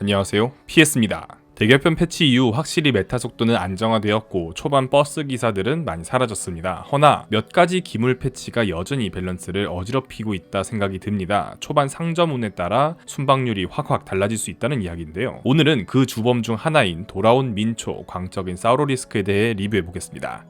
안녕하세요, PS입니다. 대결편 패치 이후 확실히 메타 속도는 안정화되었고 초반 버스 기사들은 많이 사라졌습니다. 허나 몇 가지 기물 패치가 여전히 밸런스를 어지럽히고 있다 생각이 듭니다. 초반 상점운에 따라 순방률이 확 달라질 수 있다는 이야기인데요. 오늘은 그 주범 중 하나인 돌아온 민초, 광적인 사우로리스크에 대해 리뷰해보겠습니다.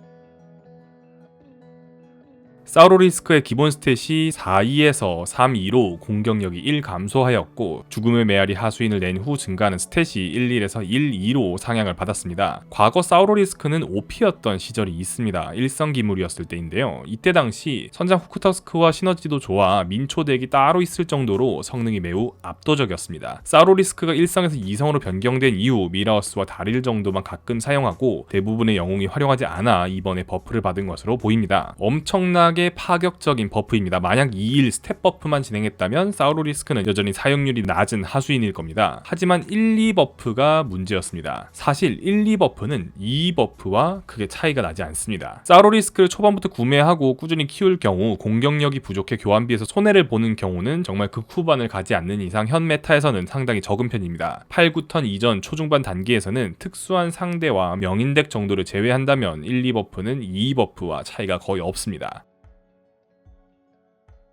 사우로리스크의 기본 스탯이 4-2에서 3-2로 공격력이 1 감소하였고 죽음의 메아리 하수인을 낸 후 증가하는 스탯이 1-1에서 1-2로 상향을 받았습니다. 과거 사우로리스크는 OP였던 시절이 있습니다. 일성 기물이었을 때인데요. 이때 당시 선장 후크터스크와 시너지도 좋아 민초 덱이 따로 있을 정도로 성능이 매우 압도적이었습니다. 사우로리스크가 1성에서 2성으로 변경된 이후 미라우스와 다릴 정도만 가끔 사용하고 대부분의 영웅이 활용하지 않아 이번에 버프를 받은 것으로 보입니다. 엄청나게 파격적인 버프입니다. 만약 2일 스텝 버프만 진행했다면 사우로리스크는 여전히 사용률이 낮은 하수인일 겁니다. 하지만 1, 2 버프가 문제였습니다. 사실 1, 2 버프는 2 버프와 크게 차이가 나지 않습니다. 사우로리스크를 초반부터 구매하고 꾸준히 키울 경우 공격력이 부족해 교환비에서 손해를 보는 경우는 정말 극후반을 가지 않는 이상 현 메타에서는 상당히 적은 편입니다. 8, 9턴 이전 초중반 단계에서는 특수한 상대와 명인덱 정도를 제외한다면 1, 2 버프는 2 버프와 차이가 거의 없습니다.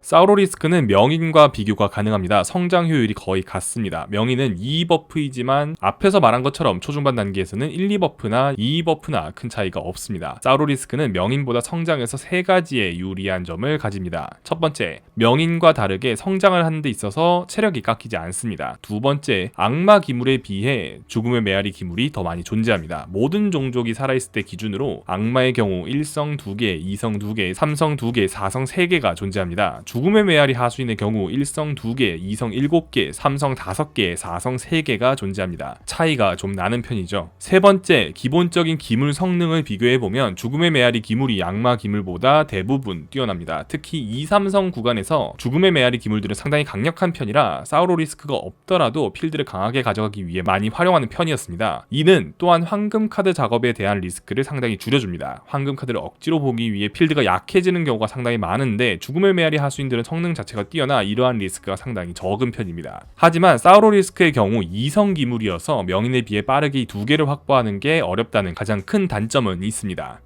사우로리스크는 명인과 비교가 가능합니다. 성장 효율이 거의 같습니다. 명인은 2버프이지만 앞에서 말한 것처럼 초중반 단계에서는 1, 2버프나 2버프나 큰 차이가 없습니다. 사우로리스크는 명인보다 성장에서 3가지의 유리한 점을 가집니다. 첫 번째, 명인과 다르게 성장을 하는 데 있어서 체력이 깎이지 않습니다. 두 번째, 악마 기물에 비해 죽음의 메아리 기물이 더 많이 존재합니다. 모든 종족이 살아있을 때 기준으로 악마의 경우 1성 2개, 2성 2개, 3성 2개, 4성 3개가 존재합니다. 죽음의 메아리 하수인의 경우 1성 2개, 2성 7개, 3성 5개, 4성 3개가 존재합니다. 차이가 좀 나는 편이죠. 세 번째, 기본적인 기물 성능을 비교해보면 죽음의 메아리 기물이 악마 기물보다 대부분 뛰어납니다. 특히 2, 3성 구간에서 죽음의 메아리 기물들은 상당히 강력한 편이라 사우로리스크가 없더라도 필드를 강하게 가져가기 위해 많이 활용하는 편이었습니다. 이는 또한 황금 카드 작업에 대한 리스크를 상당히 줄여줍니다. 황금 카드를 억지로 보기 위해 필드가 약해지는 경우가 상당히 많은데 죽음의 메아리 하수인들은 성능 자체가 뛰어나 이러한 리스크가 상당히 적은 편입니다. 하지만 사우로리스크의 경우 2성 기물이어서 명인에 비해 빠르게 2개를 확보하는 게 어렵다는 가장 큰 단점은 있습니다.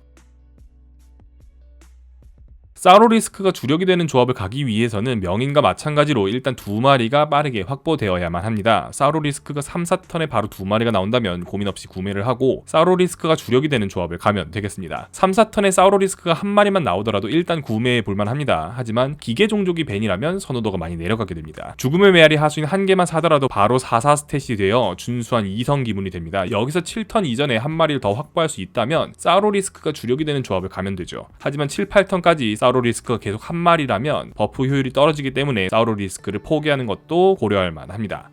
사우로리스크가 주력이 되는 조합을 가기 위해서는 명인과 마찬가지로 일단 2마리가 빠르게 확보되어야만 합니다. 사우로리스크가 3, 4턴에 바로 2마리가 나온다면 고민 없이 구매를 하고 사우로리스크가 주력이 되는 조합을 가면 되겠습니다. 3, 4턴에 사우로리스크가 1마리만 나오더라도 일단 구매해 볼만 합니다. 하지만 기계 종족이 벤이라면 선호도가 많이 내려가게 됩니다. 죽음의 메아리 하수인 1개만 사더라도 바로 4-4 스탯이 되어 준수한 2성 기물이 됩니다. 여기서 7턴 이전에 1마리를 더 확보할 수 있다면 사우로리스크가 주력이 되는 조합을 가면 되죠. 하지만 7, 8턴까지 사우로리스크가 계속 1마리라면 버프 효율이 떨어지기 때문에 사우로리스크를 포기하는 것도 고려할 만합니다.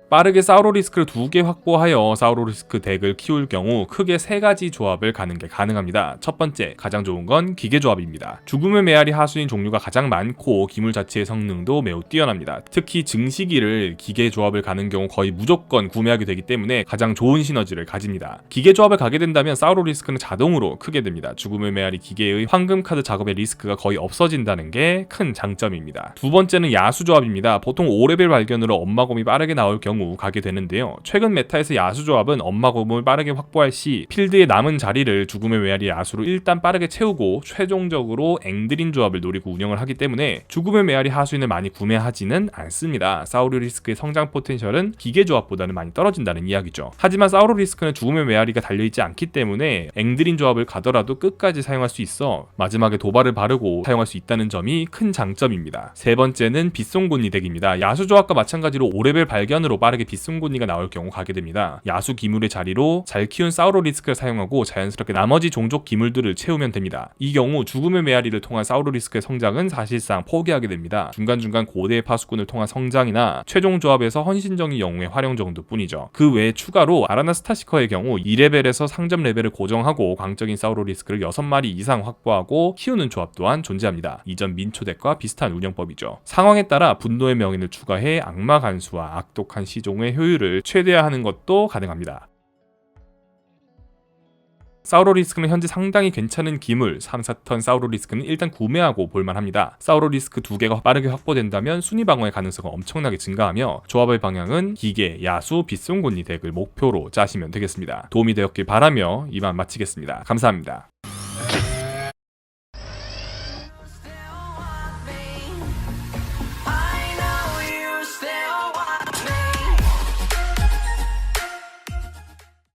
빠르게 사우로리스크를 2개 확보하여 사우로리스크 덱을 키울 경우 크게 3가지 조합을 가는 게 가능합니다. 첫 번째, 가장 좋은 건 기계 조합입니다. 죽음의 메아리 하수인 종류가 가장 많고 기물 자체의 성능도 매우 뛰어납니다. 특히 증식이를 기계 조합을 가는 경우 거의 무조건 구매하게 되기 때문에 가장 좋은 시너지를 가집니다. 기계 조합을 가게 된다면 사우로리스크는 자동으로 크게 됩니다. 죽음의 메아리 기계의 황금 카드 작업의 리스크가 거의 없어진다는 게 큰 장점입니다. 두 번째는 야수 조합입니다. 보통 5레벨 발견으로 엄마곰이 빠르게 나올 경우 가게 되는데요. 최근 메타에서 야수 조합은 엄마곰을 빠르게 확보할 시 필드에 남은 자리를 죽음의 메아리 야수로 일단 빠르게 채우고 최종적으로 앵드린 조합을 노리고 운영을 하기 때문에 죽음의 메아리 하수인을 많이 구매하지는 않습니다. 사우로리스크의 성장 포텐셜은 기계 조합보다는 많이 떨어진다는 이야기죠. 하지만 사우로리스크는 죽음의 메아리가 달려있지 않기 때문에 앵드린 조합을 가더라도 끝까지 사용할 수 있어 마지막에 도발을 바르고 사용할 수 있다는 점이 큰 장점입니다. 세 번째는 빗송곳니 덱입니다. 야수 조합과 마찬가지로 5레벨 발견으로 빠르게 빗송곳니가 나올 경우 가게 됩니다. 야수 기물의 자리로 잘 키운 사우로리스크를 사용하고 자연스럽게 나머지 종족 기물들을 채우면 됩니다. 이 경우 죽음의 메아리를 통한 사우로리스크의 성장은 사실상 포기하게 됩니다. 중간중간 고대의 파수꾼을 통한 성장이나 최종 조합에서 헌신정의 영웅의 활용 정도뿐이죠. 그 외에 추가로 아라나 스타시커의 경우 2레벨에서 상점 레벨을 고정하고 광적인 사우로리스크를 6마리 이상 확보하고 키우는 조합 또한 존재합니다. 이전 민초 덱과 비슷한 운영법이죠. 상황에 따라 분노의 명인을 추가해 악마 간수와 악독한 시종의 효율을 최대화하는 것도 가능합니다. 사우로리스크는 현재 상당히 괜찮은 기물 3, 4턴 사우로리스크는 일단 구매하고 볼만합니다. 사우로리스크 2개가 빠르게 확보된다면 순위 방어의 가능성은 엄청나게 증가하며 조합의 방향은 기계, 야수, 빗송곤니 덱을 목표로 짜시면 되겠습니다. 도움이 되었길 바라며 이만 마치겠습니다. 감사합니다.